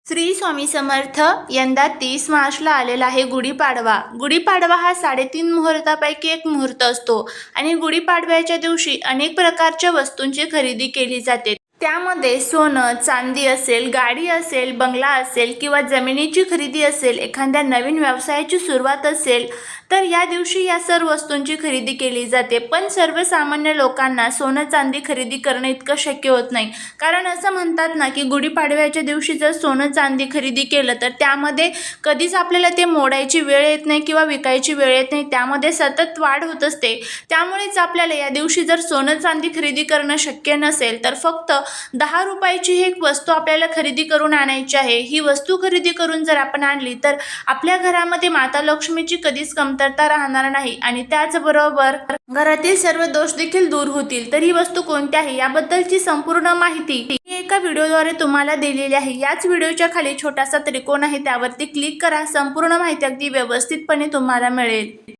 श्री स्वामी समर्थ. यंदा 30 मार्चला आलेला आहे गुढीपाडवा. गुढीपाडवा हा 3.5 मुहूर्तापैकी एक मुहूर्त असतो आणि गुढीपाडव्याच्या दिवशी अनेक प्रकारच्या वस्तूंची खरेदी केली जाते. त्यामध्ये सोनं, चांदी असेल, गाडी असेल, बंगला असेल किंवा जमिनीची खरेदी असेल, एखाद्या नवीन व्यवसायाची सुरुवात असेल, तर या दिवशी या सर्व वस्तूंची खरेदी केली जाते. पण सर्वसामान्य लोकांना सोनं चांदी खरेदी करणं इतकं शक्य होत नाही. कारण असं म्हणतात ना की गुढीपाडव्याच्या दिवशी जर सोनं चांदी खरेदी केलं तर त्यामध्ये कधीच आपल्याला ते मोडायची वेळ येत नाही किंवा विकायची वेळ येत नाही. त्यामध्ये सतत वाढ होत असते. त्यामुळेच आपल्याला या दिवशी जर सोनं चांदी खरेदी करणं शक्य नसेल तर फक्त 10 रुपयाची ही एक वस्तू आपल्याला खरेदी करून आणायची आहे. ही वस्तू खरेदी करून जर आपण आणली तर आपल्या घरामध्ये माता लक्ष्मीची कधीच कमतरता राहणार नाही आणि त्याचबरोबर घरातील सर्व दोष देखील दूर होतील. तर ही वस्तू कोणती आहे याबद्दलची संपूर्ण माहिती मी एका व्हिडिओद्वारे तुम्हाला दिलेली आहे. याच व्हिडिओच्या खाली छोटासा त्रिकोण आहे, त्यावरती क्लिक करा. संपूर्ण माहिती अगदी व्यवस्थितपणे तुम्हाला मिळेल.